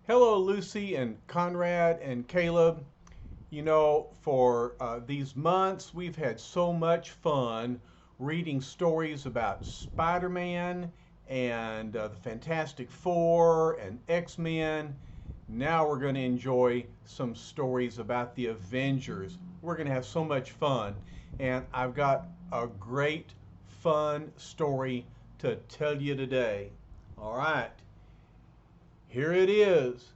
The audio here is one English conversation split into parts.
Hello, Lucy and Conrad and Caleb. For these months, we've had so much fun reading stories about Spider Man and the Fantastic Four and X Men. Now we're going to enjoy some stories about the Avengers. We're going to have so much fun. And I've got a great, fun story to tell you today. All right, here it is.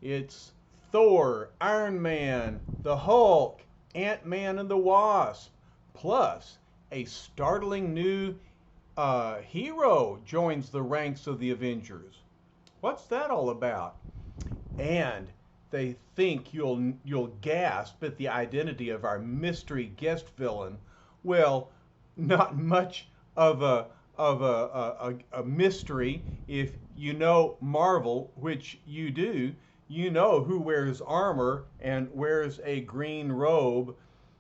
It's Thor, Iron Man, the Hulk, Ant-Man and the Wasp, plus a startling new hero joins the ranks of the Avengers. What's that all about? And they think you'll gasp at the identity of our mystery guest villain. Well, not much of a mystery if you know Marvel, which you do. You know who wears armor and wears a green robe.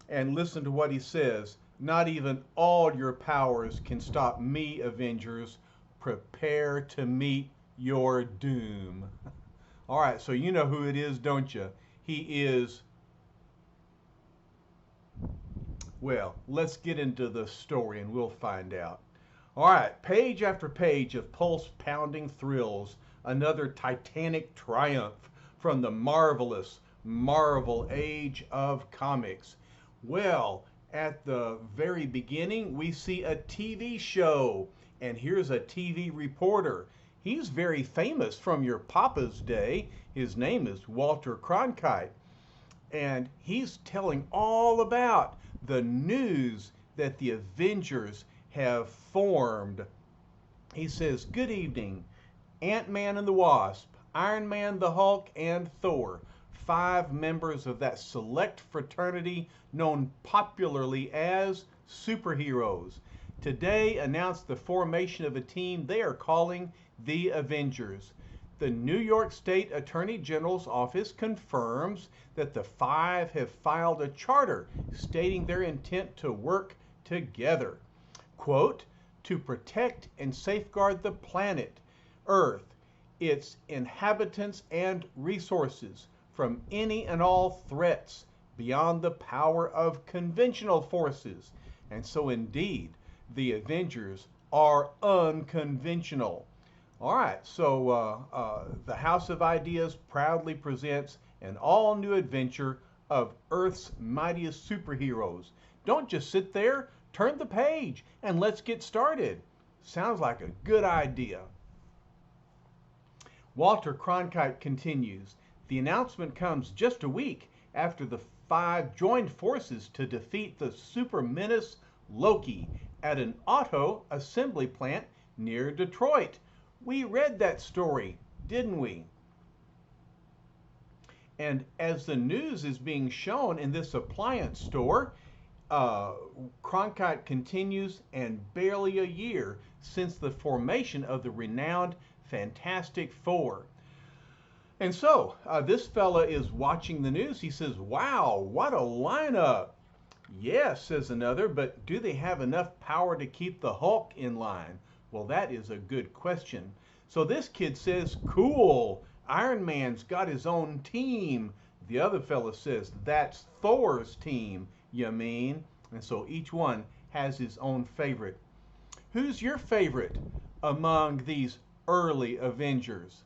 And listen to what he says. Not even all your powers can stop me, Avengers. Prepare to meet your doom. All right, so you know who it is, don't you? He is, well, let's get into the story and we'll find out. All right, page after page of pulse pounding thrills, another titanic triumph from the marvelous Marvel Age of Comics. Well, at the very beginning, we see a TV show, and here's a TV reporter. He's very famous from your papa's day. His name is Walter Cronkite, and he's telling all about the news that the Avengers have formed. He says, "Good evening, Ant-Man and the Wasp, Iron Man, the Hulk, and Thor, 5 members of that select fraternity known popularly as superheroes, today announced the formation of a team they are calling the Avengers. The New York State Attorney General's office confirms that the 5 have filed a charter stating their intent to work together, quote, to protect and safeguard the planet, Earth, its inhabitants and resources from any and all threats beyond the power of conventional forces. And so indeed, the Avengers are unconventional." All right, so the House of Ideas proudly presents an all-new adventure of Earth's mightiest superheroes. Don't just sit there, turn the page, and let's get started. Sounds like a good idea. Walter Cronkite continues, the announcement comes just a week after the 5 joined forces to defeat the super menace Loki at an auto assembly plant near Detroit. We read that story, didn't we? And as the news is being shown in this appliance store, Cronkite continues, and barely a year since the formation of the renowned Fantastic Four. And so this fella is watching the news. He says, "Wow, what a lineup." "Yes," says another, "but do they have enough power to keep the Hulk in line?" Well, that is a good question. So this kid says, "Cool, Iron Man's got his own team." The other fella says, "That's Thor's team, you mean?" And so each one has his own favorite. Who's your favorite among these early Avengers?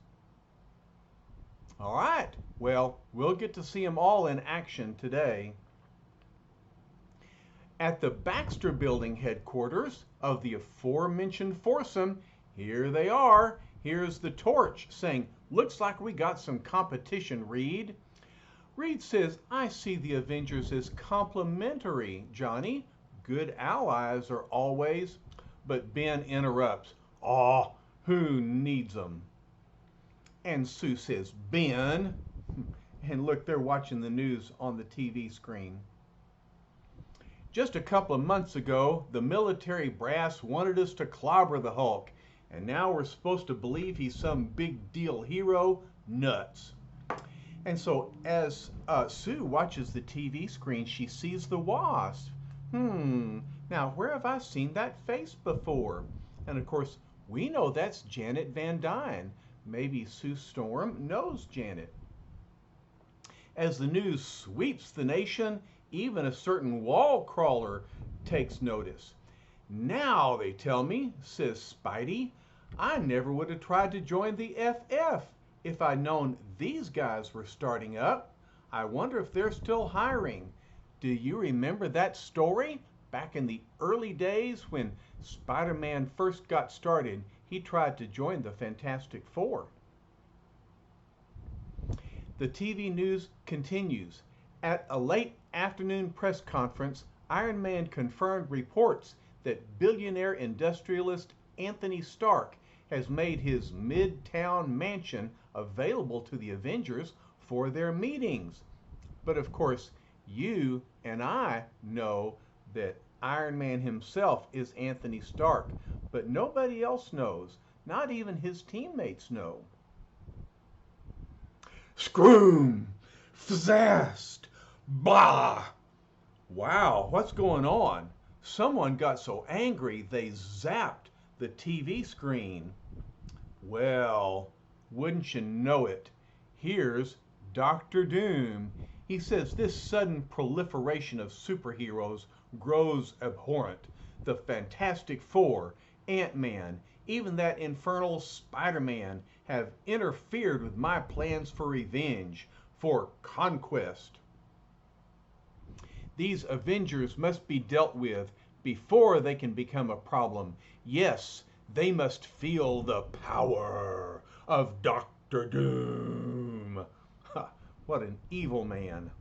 All right, well, we'll get to see them all in action today. At the Baxter Building headquarters of the aforementioned foursome, here they are. Here's the torch saying, "Looks like we got some competition, Reed." Reed says, "I see the Avengers as complementary, Johnny. Good allies are always..." But Ben interrupts, "Aw, who needs them?" And Sue says, "Ben." And look, they're watching the news on the TV screen. "Just a couple of months ago, the military brass wanted us to clobber the Hulk, and now we're supposed to believe he's some big deal hero? Nuts." And so as Sue watches the TV screen, she sees the Wasp. Now where have I seen that face before? And of course, we know that's Janet Van Dyne, Maybe Sue Storm knows Janet. As the news sweeps the nation, even a certain wall crawler takes notice. Now, they tell me, says Spidey, I never would have tried to join the FF if I'd known these guys were starting up. I wonder if they're still hiring. Do you remember that story? Back in the early days when Spider-Man first got started, he tried to join the Fantastic Four. The TV news continues. At a late afternoon press conference, Iron Man confirmed reports that billionaire industrialist Anthony Stark has made his Midtown mansion available to the Avengers for their meetings. But of course, you and I know that Iron Man himself is Anthony Stark, but nobody else knows. Not even his teammates know. Scroom! Fzast! Blah! Wow, what's going on? Someone got so angry they zapped the TV screen. Well, wouldn't you know it? Here's Dr. Doom. He says this sudden proliferation of superheroes grows abhorrent. The Fantastic Four, Ant-Man, even that infernal Spider-Man have interfered with my plans for revenge, for conquest. These Avengers must be dealt with before they can become a problem. Yes, they must feel the power of Dr. Doom. Ha, what an evil man.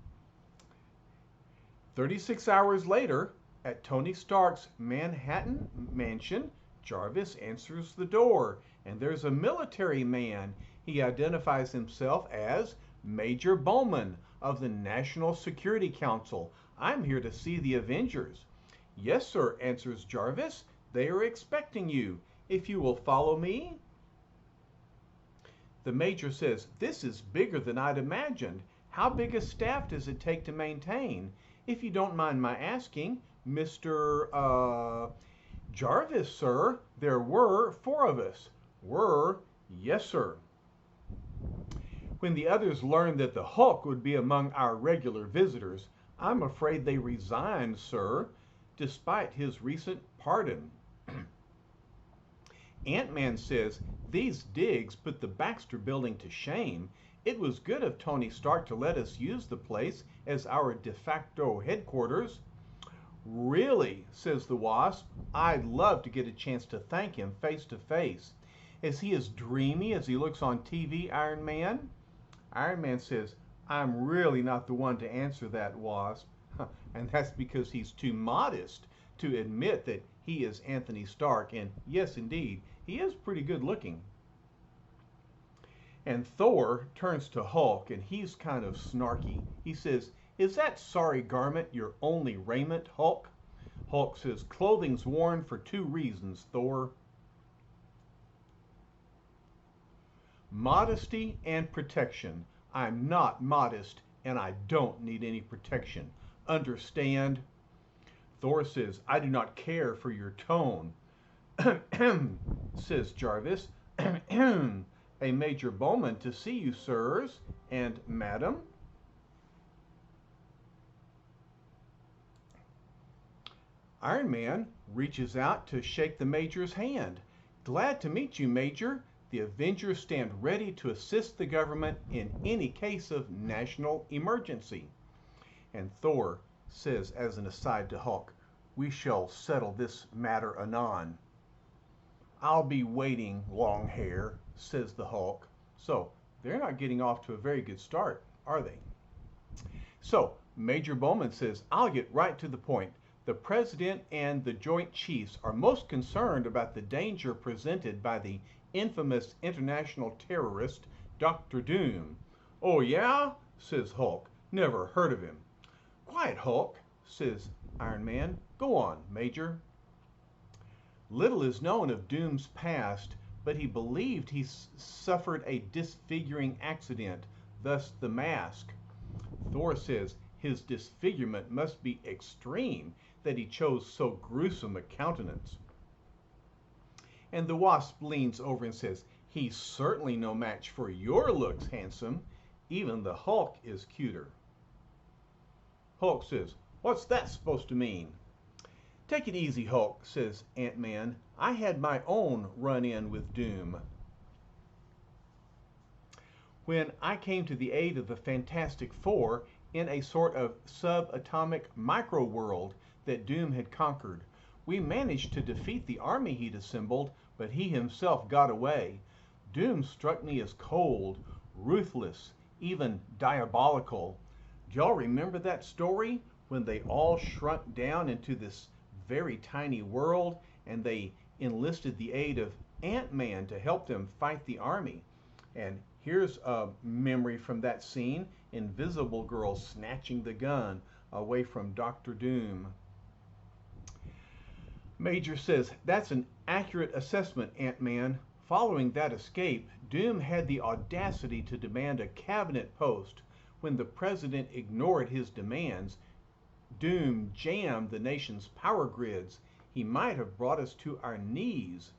36 hours later, at Tony Stark's Manhattan mansion, Jarvis answers the door, and there's a military man. He identifies himself as Major Bowman of the National Security Council. I'm here to see the Avengers. Yes, sir, answers Jarvis. They are expecting you. If you will follow me. The Major says, this is bigger than I'd imagined. How big a staff does it take to maintain? If you don't mind my asking, Mr. Jarvis, sir, there were 4 of us. Were? Yes, sir. When the others learned that the Hulk would be among our regular visitors, I'm afraid they resigned, sir, despite his recent pardon. Ant-Man says, these digs put the Baxter building to shame. It was good of Tony Stark to let us use the place as our de facto headquarters. Really, says the Wasp, I'd love to get a chance to thank him face to face. Is he as dreamy as he looks on TV, Iron Man? Iron Man says, I'm really not the one to answer that, Wasp. And that's because he's too modest to admit that he is Anthony Stark. And yes, indeed, he is pretty good looking. And Thor turns to Hulk, and he's kind of snarky. He says, is that sorry garment your only raiment, Hulk? Hulk says, clothing's worn for 2 reasons, Thor. Modesty and protection. I'm not modest, and I don't need any protection. Understand? Thor says, I do not care for your tone. Says Jarvis. A Major Bowman to see you, sirs and madam. Iron Man reaches out to shake the Major's hand. Glad to meet you, Major. The Avengers stand ready to assist the government in any case of national emergency. And Thor says as an aside to Hulk, we shall settle this matter anon. I'll be waiting, long hair, says the Hulk. So they're not getting off to a very good start, are they? So Major Bowman says, I'll get right to the point. The President and the Joint Chiefs are most concerned about the danger presented by the infamous international terrorist, Dr. Doom. Oh yeah? Says Hulk. Never heard of him. Quiet, Hulk, says Iron Man. Go on, Major. Little is known of Doom's past, but he believed he suffered a disfiguring accident, thus the mask. Thor says his disfigurement must be extreme, that he chose so gruesome a countenance. And the Wasp leans over and says, He's certainly no match for your looks, handsome. Even the Hulk is cuter. Hulk says, "What's that supposed to mean?" "Take it easy, Hulk," says Ant-Man. "I had my own run-in with Doom. When I came to the aid of the Fantastic Four in a sort of subatomic micro-world that Doom had conquered. We managed to defeat the army he'd assembled, but he himself got away. Doom struck me as cold, ruthless, even diabolical. Do y'all remember that story when they all shrunk down into this very tiny world and they enlisted the aid of Ant-Man to help them fight the army?" And here's a memory from that scene: Invisible Girl snatching the gun away from Dr. Doom. Major says, "That's an accurate assessment, Ant-Man. Following that escape, Doom had the audacity to demand a cabinet post. When the president ignored his demands, Doom jammed the nation's power grids. He might have brought us to our knees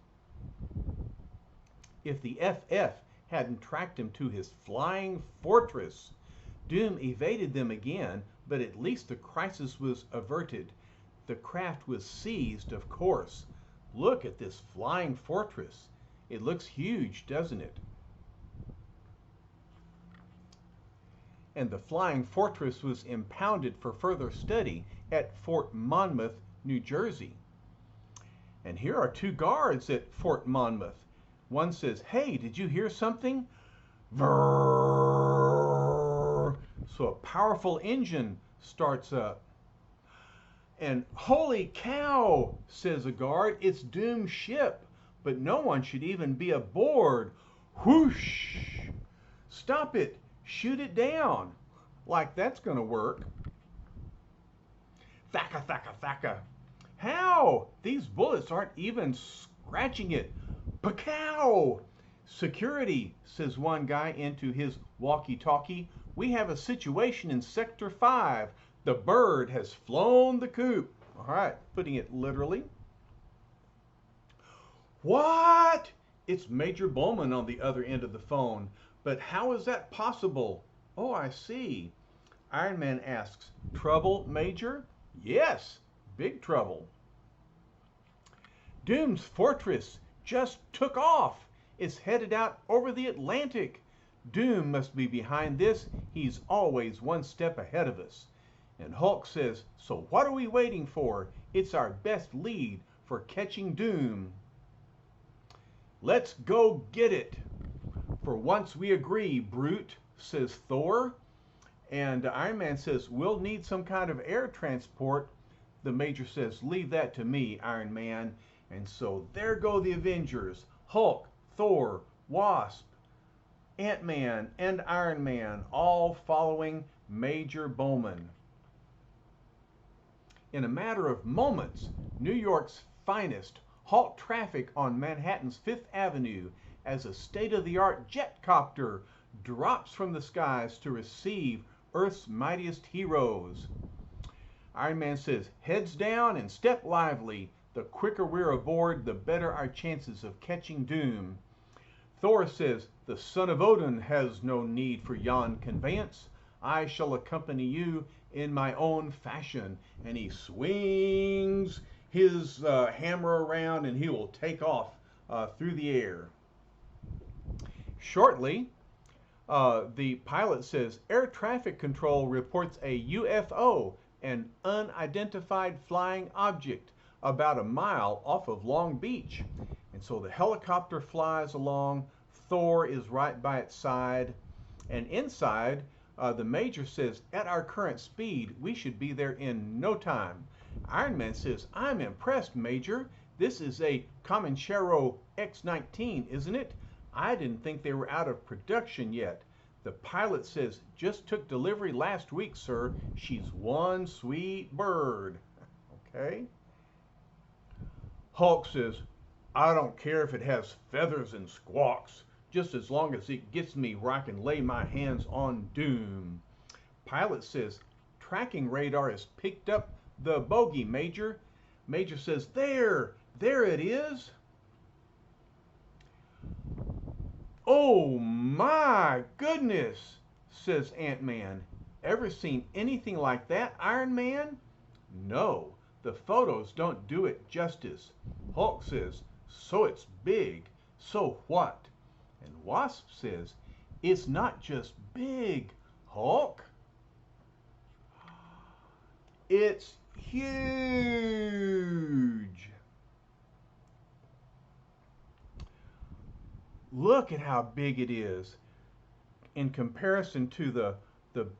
if the FF hadn't tracked him to his flying fortress. Doom evaded them again, but at least the crisis was averted. The craft was seized, of course. Look at this flying fortress. It looks huge, doesn't it?" And the flying fortress was impounded for further study at Fort Monmouth, New Jersey. And here are two guards at Fort Monmouth. One says, "Hey, did you hear something?" Vrrrr. So a powerful engine starts up. And "Holy cow," says a guard, "it's Doom's ship, but no one should even be aboard." Whoosh! "Stop it! Shoot it down!" Like that's gonna work. Thacka, thacka, thacka. "How? These bullets aren't even scratching it." Pacow! "Security," says one guy into his walkie-talkie. "We have a situation in Sector 5. The bird has flown the coop." All right, putting it literally. "What?" It's Major Bowman on the other end of the phone. "But how is that possible?" "Oh, I see." Iron Man asks, "Trouble, Major?" "Yes, big trouble. Doom's fortress just took off. It's headed out over the Atlantic. Doom must be behind this. He's always one step ahead of us." And Hulk says, "So what are we waiting for? It's our best lead for catching Doom." "Let's go get it." "For once we agree, Brute," says Thor. And Iron Man says, "We'll need some kind of air transport." The Major says, "Leave that to me, Iron Man." And so there go the Avengers: Hulk, Thor, Wasp, Ant-Man, and Iron Man, all following Major Bowman. In a matter of moments, New York's finest halt traffic on Manhattan's Fifth Avenue as a state-of-the-art jet copter drops from the skies to receive Earth's mightiest heroes. Iron Man says, "Heads down and step lively. The quicker we're aboard, the better our chances of catching Doom." Thor says, "The son of Odin has no need for yon conveyance. I shall accompany you in my own fashion." And he swings his hammer around and he will take off through the air. Shortly, the pilot says, "Air traffic control reports a UFO, an unidentified flying object, about a mile off of Long Beach." And so the helicopter flies along. Thor is right by its side. And inside, the Major says, "At our current speed, we should be there in no time." Iron Man says, "I'm impressed, Major. This is a Comanchero X-19, isn't it? I didn't think they were out of production yet." The pilot says, "Just took delivery last week, sir. She's one sweet bird." Okay. Hulk says, "I don't care if it has feathers and squawks, just as long as it gets me where I can lay my hands on Doom." Pilot says, "Tracking radar has picked up the bogey, Major." Major says, there it is." Oh my goodness, says Ant-Man. Ever seen anything like that, Iron Man? No, the photos don't do it justice. Hulk says, so it's big. So what? And Wasp says, it's not just big, Hulk. It's huge. Look at how big it is in comparison to the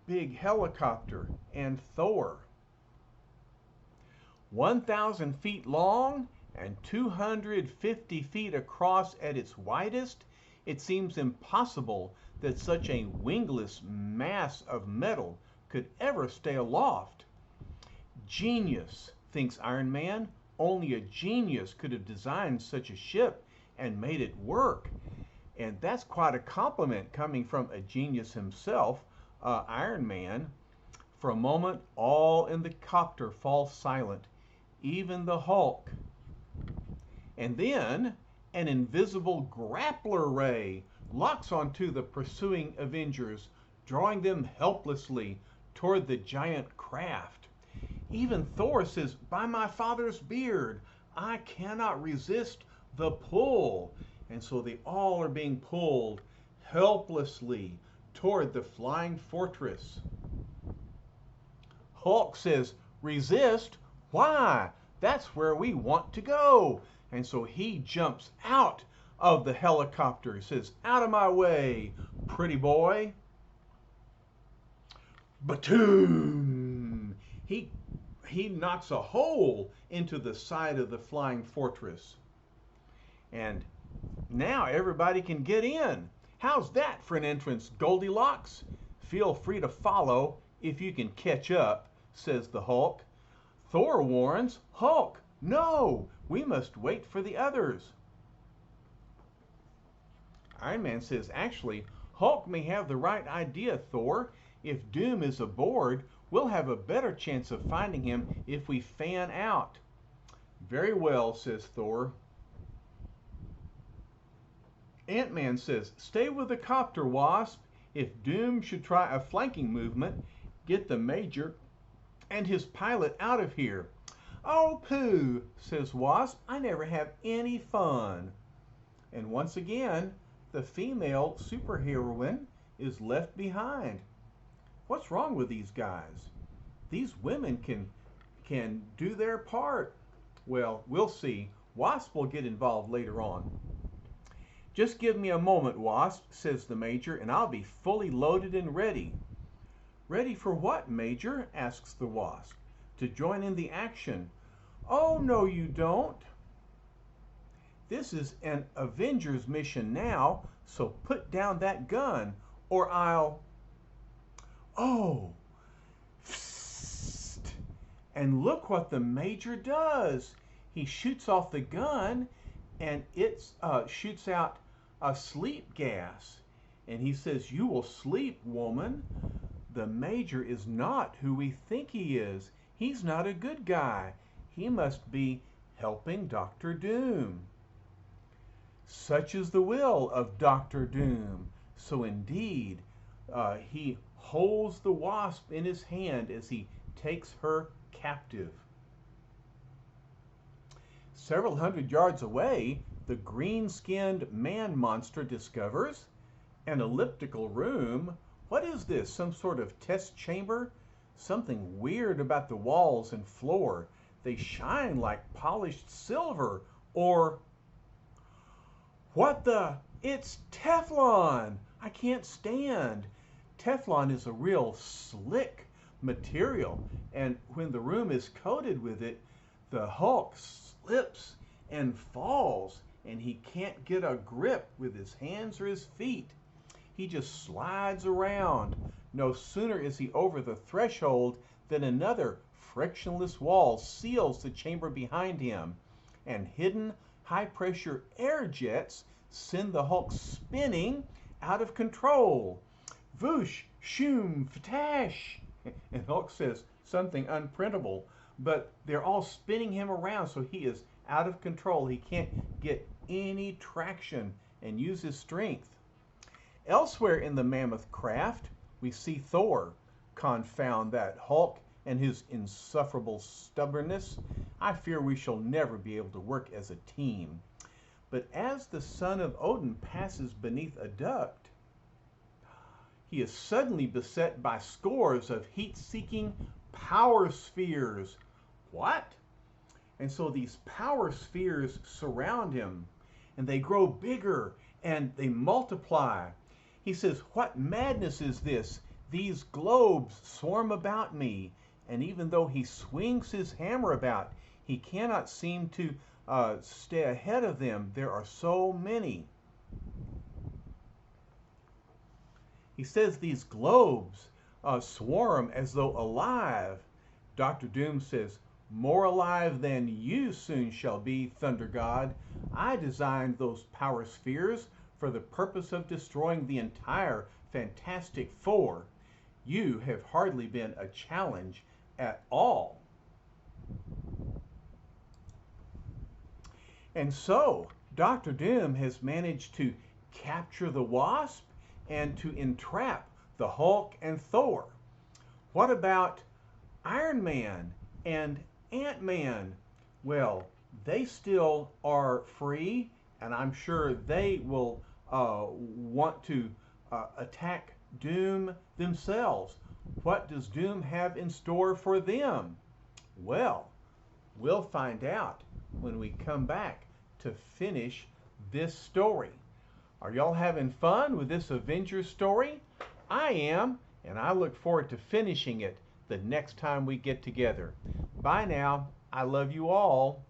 big helicopter and Thor. 1,000 feet long and 250 feet across at its widest, it seems impossible that such a wingless mass of metal could ever stay aloft. Genius, thinks Iron Man. Only a genius could have designed such a ship and made it work. And that's quite a compliment coming from a genius himself, Iron Man. For a moment, all in the copter fall silent, even the Hulk. And then an invisible grappler ray locks onto the pursuing Avengers, drawing them helplessly toward the giant craft. Even Thor says, by my father's beard, I cannot resist the pull. And so they all are being pulled helplessly toward the flying fortress. Hulk says, resist? Why? That's where we want to go. And so he jumps out of the helicopter. He says, out of my way, pretty boy. Batoom! He knocks a hole into the side of the flying fortress. And now everybody can get in. How's that for an entrance, Goldilocks? Feel free to follow if you can catch up, says the Hulk. Thor warns, Hulk, no, we must wait for the others. Iron Man says, actually, Hulk may have the right idea, Thor. If Doom is aboard, we'll have a better chance of finding him if we fan out. Very well, says Thor. Ant-Man says, stay with the copter, Wasp. If Doom should try a flanking movement, get the Major and his pilot out of here. Oh, pooh, says Wasp. I never have any fun. And once again, the female superheroine is left behind. What's wrong with these guys? These women can do their part. Well, we'll see. Wasp will get involved later on. Just give me a moment, Wasp, says the Major, and I'll be fully loaded and ready. Ready for what, Major? Asks the Wasp. To join in the action. Oh, no, you don't. This is an Avengers mission now, so put down that gun, or I'll... Oh, psst. And look what the Major does. He shoots off the gun, and it shoots out a sleep gas. And he says, you will sleep, woman. The Major is not who we think he is. He's not a good guy. He must be helping Dr. Doom. Such is the will of Dr. Doom. So indeed, he holds the Wasp in his hand as he takes her captive. Several hundred yards away, the green-skinned man monster discovers an elliptical room. What is this? Some sort of test chamber? Something weird about the walls and floor. They shine like polished silver. Or what the? It's Teflon! I can't stand. Teflon is a real slick material, and when the room is coated with it, the Hulk slips and falls, and he can't get a grip with his hands or his feet. He just slides around. No sooner is he over the threshold than another frictionless wall seals the chamber behind him, and hidden high-pressure air jets send the Hulk spinning out of control. Voosh, shoom, fatash. And Hulk says something unprintable, but they're all spinning him around, so he is out of control. He can't get any traction and use his strength. Elsewhere in the mammoth craft, we see Thor confound that Hulk and his insufferable stubbornness. I fear we shall never be able to work as a team. But as the son of Odin passes beneath a duct, he is suddenly beset by scores of heat-seeking power spheres. What? And so these power spheres surround him, and they grow bigger, and they multiply. He says, "What madness is this? These globes swarm about me." And even though he swings his hammer about, he cannot seem to stay ahead of them. There are so many. He says these globes swarm as though alive. Dr. Doom says, "More alive than you soon shall be, Thunder God. I designed those power spheres for the purpose of destroying the entire Fantastic Four. You have hardly been a challenge at all." And so, Dr. Doom has managed to capture the Wasp and to entrap the Hulk and Thor. What about Iron Man and Ant-Man? Well, they still are free, and I'm sure they will want to attack Doom themselves. What does Doom have in store for them? Well, we'll find out when we come back to finish this story. Are y'all having fun with this Avengers story? I am, and I look forward to finishing it the next time we get together. Bye now. I love you all.